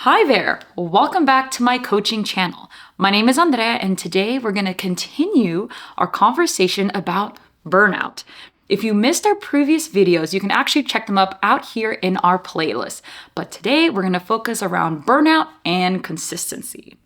Hi there, welcome back to my coaching channel. My name is Andrea and today we're going to continue our conversation about burnout. If you missed our previous videos, you can actually check them up out here in our playlist. But today we're going to focus around burnout and consistency.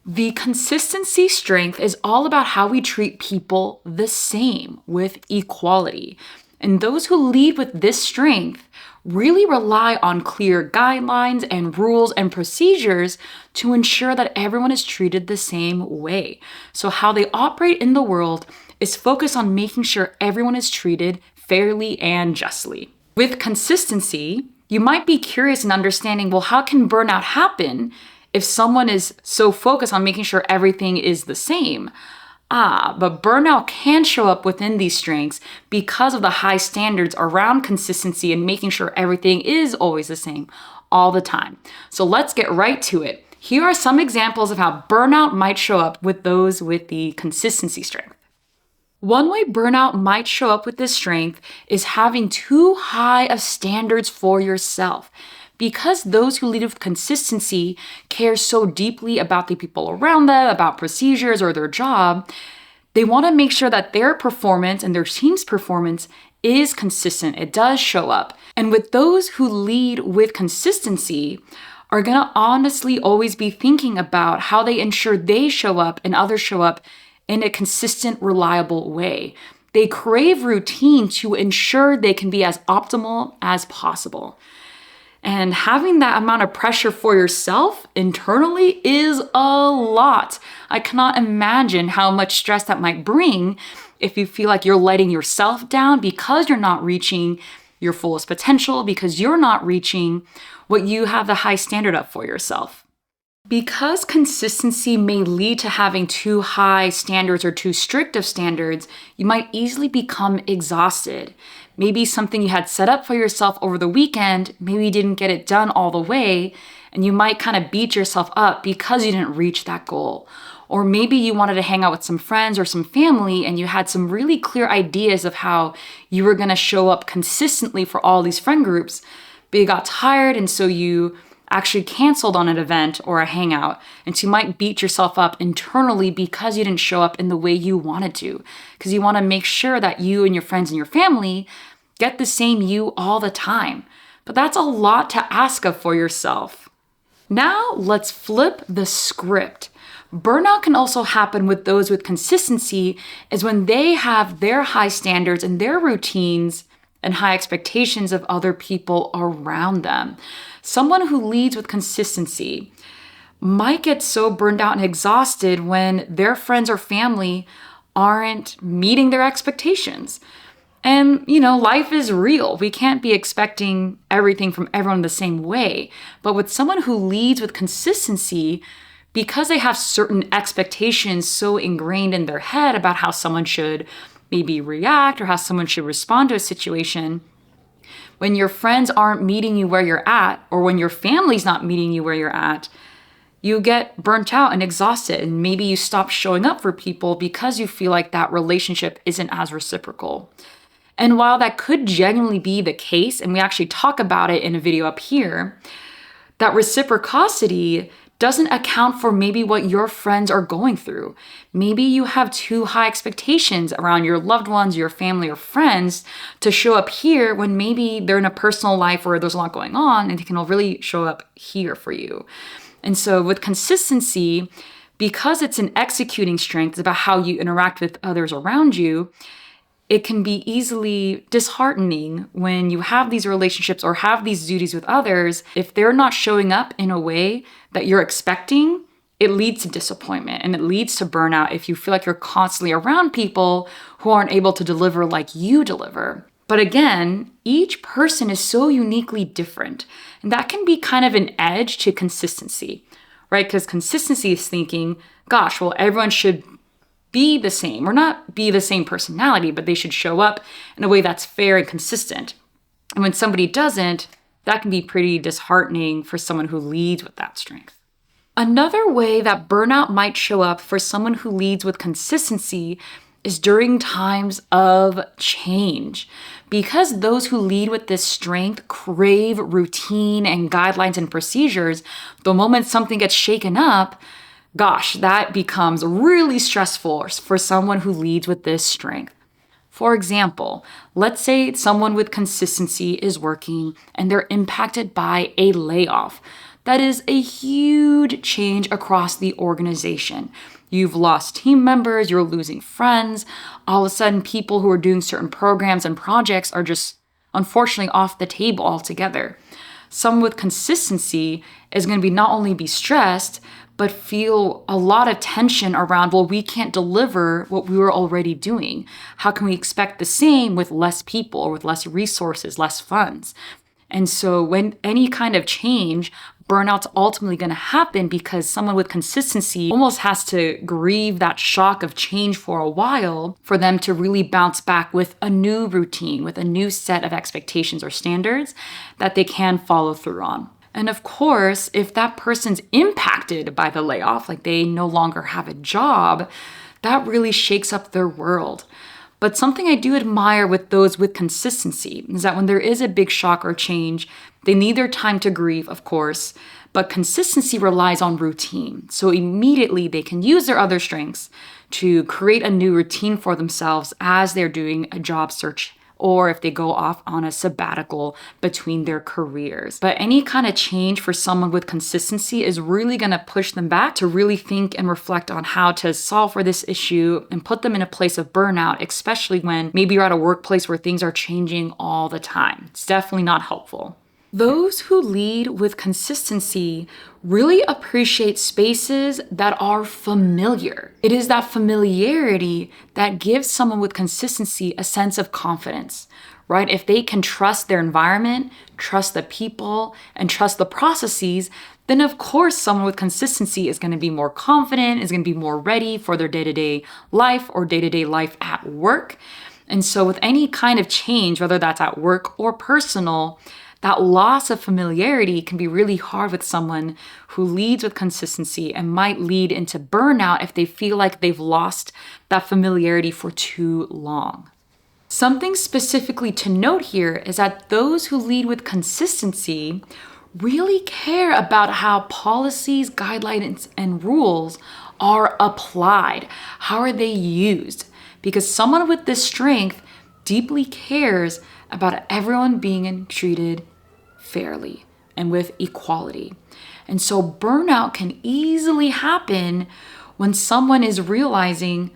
The consistency strength is all about how we treat people the same with equality. And those who lead with this strength really rely on clear guidelines and rules and procedures to ensure that everyone is treated the same way. So how they operate in the world is focused on making sure everyone is treated fairly and justly. With consistency, you might be curious in understanding, well, how can burnout happen if someone is so focused on making sure everything is the same? But burnout can show up within these strengths because of the high standards around consistency and making sure everything is always the same all the time. So let's get right to it. Here are some examples of how burnout might show up with those with the consistency strength. One way burnout might show up with this strength is having too high of standards for yourself. Because those who lead with consistency care so deeply about the people around them, about procedures or their job, they want to make sure that their performance and their team's performance is consistent. It does show up. And with those who lead with consistency, are going to honestly always be thinking about how they ensure they show up and others show up in a consistent, reliable way. They crave routine to ensure they can be as optimal as possible. And having that amount of pressure for yourself internally is a lot. I cannot imagine how much stress that might bring if you feel like you're letting yourself down because you're not reaching your fullest potential, because you're not reaching what you have the high standard up for yourself. Because consistency may lead to having too high standards or too strict of standards, you might easily become exhausted. Maybe something you had set up for yourself over the weekend, maybe you didn't get it done all the way, and you might kind of beat yourself up because you didn't reach that goal. Or maybe you wanted to hang out with some friends or some family and you had some really clear ideas of how you were going to show up consistently for all these friend groups, but you got tired and so you actually canceled on an event or a hangout, and so you might beat yourself up internally because you didn't show up in the way you wanted to, because you want to make sure that you and your friends and your family get the same you all the time. But that's a lot to ask of for yourself. Now let's flip the script. Burnout can also happen with those with consistency, is when they have their high standards and their routines and high expectations of other people around them. Someone who leads with consistency might get so burned out and exhausted when their friends or family aren't meeting their expectations. And, life is real. We can't be expecting everything from everyone the same way. But with someone who leads with consistency, because they have certain expectations so ingrained in their head about how someone should maybe react or how someone should respond to a situation, when your friends aren't meeting you where you're at, or when your family's not meeting you where you're at, you get burnt out and exhausted, and maybe you stop showing up for people because you feel like that relationship isn't as reciprocal. And while that could genuinely be the case, and we actually talk about it in a video up here, that reciprocity doesn't account for maybe what your friends are going through. Maybe you have too high expectations around your loved ones, your family, or friends to show up here when maybe they're in a personal life where there's a lot going on and they can really show up here for you. And so with consistency, because it's an executing strength, it's about how you interact with others around you, it can be easily disheartening when you have these relationships or have these duties with others. If they're not showing up in a way that you're expecting, it leads to disappointment and it leads to burnout if you feel like you're constantly around people who aren't able to deliver like you deliver. But again, each person is so uniquely different, and that can be kind of an edge to consistency, right? Because consistency is thinking, gosh, well, everyone should be the same, or not be the same personality, but they should show up in a way that's fair and consistent. And when somebody doesn't, that can be pretty disheartening for someone who leads with that strength. Another way that burnout might show up for someone who leads with consistency is during times of change. Because those who lead with this strength crave routine and guidelines and procedures, the moment something gets shaken up, gosh, that becomes really stressful for someone who leads with this strength. For example, let's say someone with consistency is working and they're impacted by a layoff. That is a huge change across the organization. You've lost team members, you're losing friends. All of a sudden, people who are doing certain programs and projects are just unfortunately off the table altogether. Someone with consistency is going to not only be stressed, but feel a lot of tension around, well, we can't deliver what we were already doing. How can we expect the same with less people or with less resources, less funds? And so when any kind of change, burnout's ultimately going to happen because someone with consistency almost has to grieve that shock of change for a while for them to really bounce back with a new routine, with a new set of expectations or standards that they can follow through on. And of course, if that person's impacted by the layoff, like they no longer have a job, that really shakes up their world. But something I do admire with those with consistency is that when there is a big shock or change, they need their time to grieve, of course, but consistency relies on routine. So immediately they can use their other strengths to create a new routine for themselves as they're doing a job search or if they go off on a sabbatical between their careers. But any kind of change for someone with consistency is really going to push them back to really think and reflect on how to solve for this issue and put them in a place of burnout, especially when maybe you're at a workplace where things are changing all the time. It's definitely not helpful. Those who lead with consistency really appreciate spaces that are familiar. It is that familiarity that gives someone with consistency a sense of confidence, right? If they can trust their environment, trust the people, and trust the processes, then of course someone with consistency is going to be more confident, is going to be more ready for their day-to-day life or day-to-day life at work. And so with any kind of change, whether that's at work or personal, that loss of familiarity can be really hard with someone who leads with consistency and might lead into burnout if they feel like they've lost that familiarity for too long. Something specifically to note here is that those who lead with consistency really care about how policies, guidelines, and rules are applied. How are they used? Because someone with this strength deeply cares about everyone being treated fairly and with equality. And so burnout can easily happen when someone is realizing,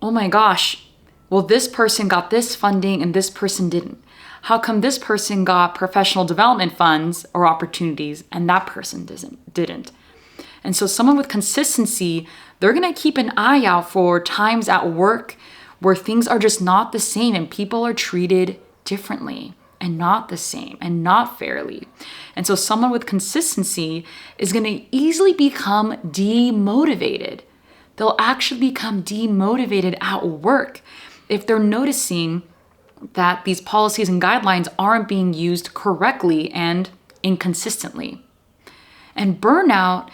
oh my gosh, well, this person got this funding and this person didn't. How come this person got professional development funds or opportunities and that person didn't? And so someone with consistency, they're going to keep an eye out for times at work where things are just not the same and people are treated differently and not the same and not fairly. And so someone with consistency is going to easily become demotivated. They'll actually become demotivated at work if they're noticing that these policies and guidelines aren't being used correctly and inconsistently. And burnout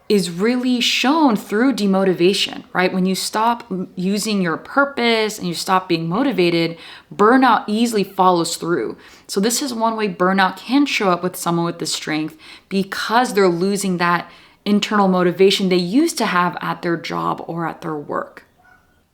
is really shown through demotivation, right? When you stop using your purpose and you stop being motivated, burnout easily follows through. So this is one way burnout can show up with someone with this strength because they're losing that internal motivation they used to have at their job or at their work.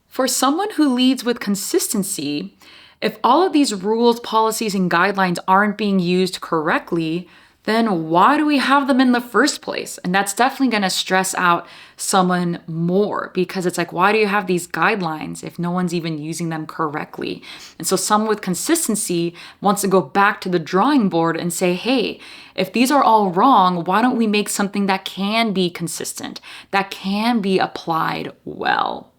For someone who leads with consistency, if all of these rules, policies, and guidelines aren't being used correctly, then why do we have them in the first place? And that's definitely going to stress out someone more because it's like, why do you have these guidelines if no one's even using them correctly? And so someone with consistency wants to go back to the drawing board and say, hey, if these are all wrong, why don't we make something that can be consistent, that can be applied well?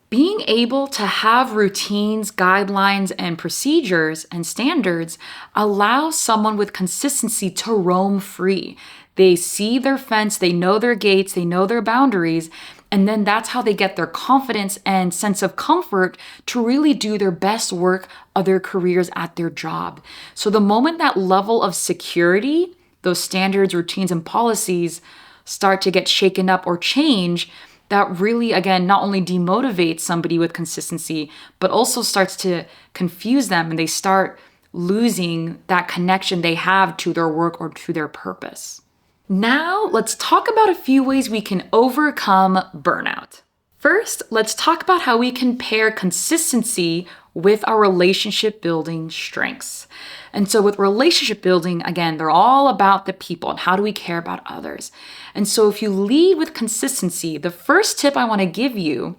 Being able to have routines, guidelines, and procedures and standards allows someone with consistency to roam free. They see their fence, they know their gates, they know their boundaries, and then that's how they get their confidence and sense of comfort to really do their best work of their careers at their job. So the moment that level of security, those standards, routines, and policies start to get shaken up or change, that really, again, not only demotivates somebody with consistency, but also starts to confuse them and they start losing that connection they have to their work or to their purpose. Now, let's talk about a few ways we can overcome burnout. First, let's talk about how we can pair consistency with our relationship building strengths. And so with relationship building, again, they're all about the people and how do we care about others. And so if you lead with consistency, the first tip I want to give you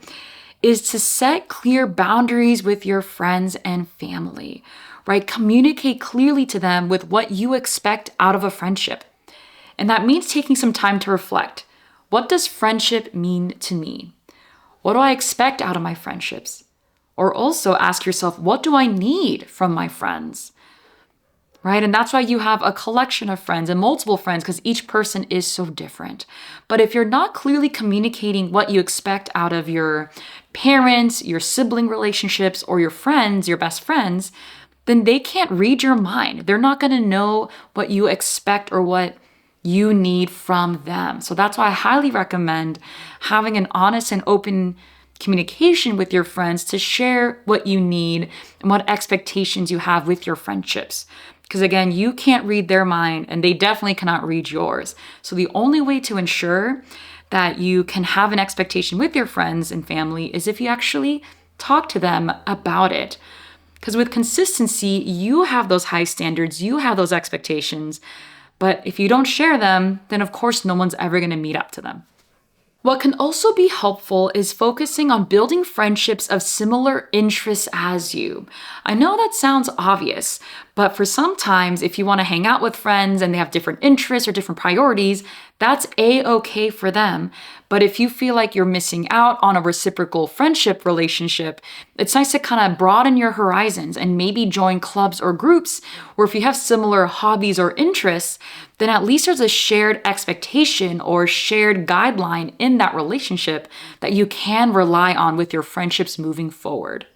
is to set clear boundaries with your friends and family, right? Communicate clearly to them with what you expect out of a friendship. And that means taking some time to reflect. What does friendship mean to me? What do I expect out of my friendships? Or also ask yourself, what do I need from my friends? Right? And that's why you have a collection of friends and multiple friends, because each person is so different. But if you're not clearly communicating what you expect out of your parents, your sibling relationships, or your friends, your best friends, then they can't read your mind. They're not going to know what you expect or what you need from them. So that's why I highly recommend having an honest and open communication with your friends to share what you need and what expectations you have with your friendships. Because again, you can't read their mind and they definitely cannot read yours. So the only way to ensure that you can have an expectation with your friends and family is if you actually talk to them about it. Because with consistency, you have those high standards, you have those expectations. But if you don't share them, then of course no one's ever going to meet up to them. What can also be helpful is focusing on building friendships of similar interests as you. I know that sounds obvious, but for sometimes if you want to hang out with friends and they have different interests or different priorities, that's a-okay for them. But if you feel like you're missing out on a reciprocal friendship relationship, it's nice to kind of broaden your horizons and maybe join clubs or groups where if you have similar hobbies or interests, then at least there's a shared expectation or shared guideline in that relationship that you can rely on with your friendships moving forward.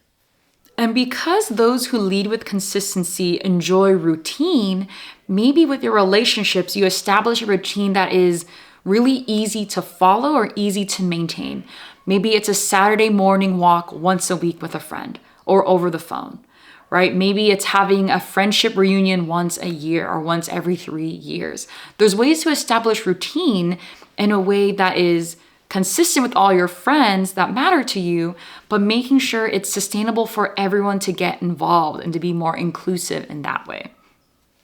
And because those who lead with consistency enjoy routine, maybe with your relationships, you establish a routine that is really easy to follow or easy to maintain. Maybe it's a Saturday morning walk once a week with a friend or over the phone, right? Maybe it's having a friendship reunion once a year or once every 3 years. There's ways to establish routine in a way that is consistent with all your friends that matter to you, but making sure it's sustainable for everyone to get involved and to be more inclusive in that way.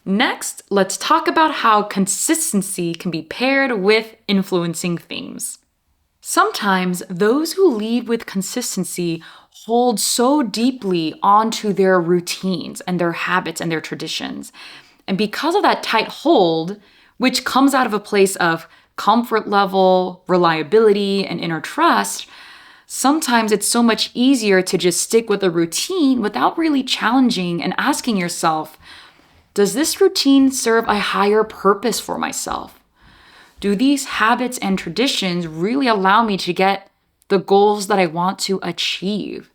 Next, let's talk about how consistency can be paired with influencing themes. Sometimes those who lead with consistency hold so deeply onto their routines and their habits and their traditions. And because of that tight hold, which comes out of a place of comfort level, reliability, and inner trust, sometimes it's so much easier to just stick with a routine without really challenging and asking yourself, does this routine serve a higher purpose for myself? Do these habits and traditions really allow me to get the goals that I want to achieve?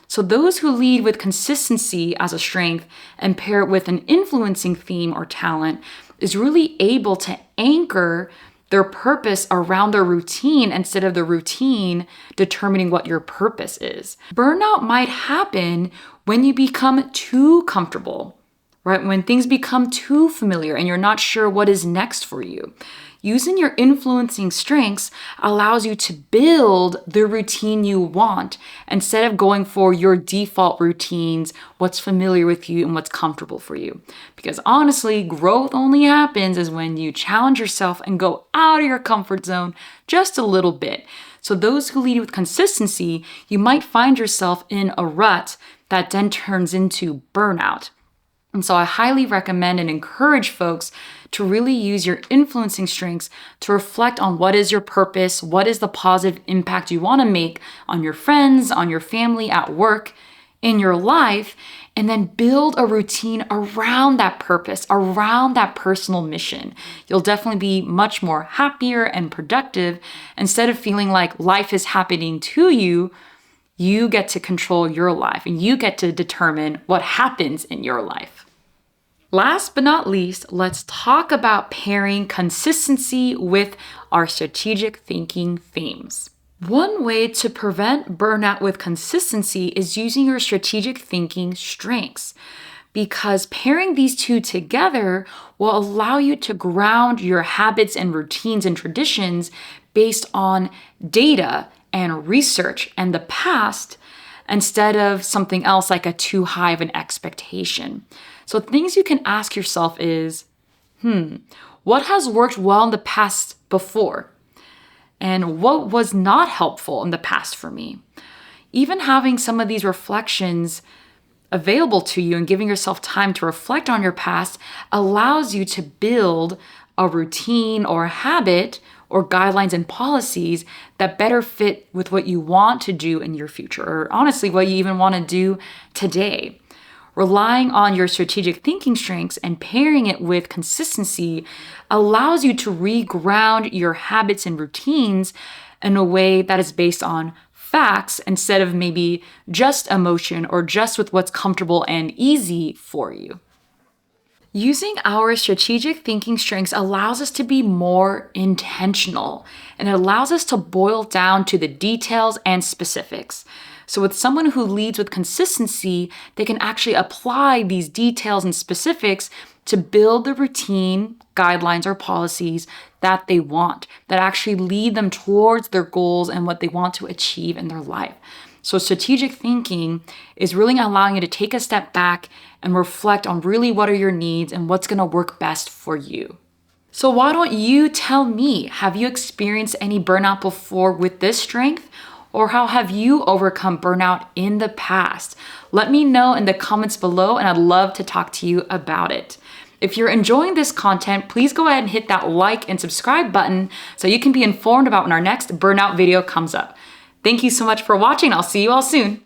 So those who lead with consistency as a strength and pair it with an influencing theme or talent is really able to anchor their purpose around their routine instead of the routine determining what your purpose is. Burnout might happen when you become too comfortable, right? When things become too familiar and you're not sure what is next for you. Using your influencing strengths allows you to build the routine you want instead of going for your default routines, what's familiar with you and what's comfortable for you. Because honestly, growth only happens is when you challenge yourself and go out of your comfort zone just a little bit. So those who lead with consistency, you might find yourself in a rut that then turns into burnout. And so I highly recommend and encourage folks to really use your influencing strengths to reflect on what is your purpose, what is the positive impact you want to make on your friends, on your family, at work, in your life, and then build a routine around that purpose, around that personal mission. You'll definitely be much more happier and productive. Instead of feeling like life is happening to you, you get to control your life and you get to determine what happens in your life. Last but not least, let's talk about pairing consistency with our strategic thinking themes. One way to prevent burnout with consistency is using your strategic thinking strengths, because pairing these two together will allow you to ground your habits and routines and traditions based on data and research and the past instead of something else like a too high of an expectation. So things you can ask yourself is, what has worked well in the past before? And what was not helpful in the past for me? Even having some of these reflections available to you and giving yourself time to reflect on your past allows you to build a routine or a habit or guidelines and policies that better fit with what you want to do in your future, or honestly, what you even want to do today. Relying on your strategic thinking strengths and pairing it with consistency allows you to reground your habits and routines in a way that is based on facts instead of maybe just emotion or just with what's comfortable and easy for you. Using our strategic thinking strengths allows us to be more intentional, and it allows us to boil down to the details and specifics. So with someone who leads with consistency, they can actually apply these details and specifics to build the routine, guidelines, or policies that they want, that actually lead them towards their goals and what they want to achieve in their life. So strategic thinking is really allowing you to take a step back and reflect on really what are your needs and what's going to work best for you. So why don't you tell me, have you experienced any burnout before with this strength? Or how have you overcome burnout in the past? Let me know in the comments below, and I'd love to talk to you about it. If you're enjoying this content, please go ahead and hit that like and subscribe button so you can be informed about when our next burnout video comes up. Thank you so much for watching. I'll see you all soon.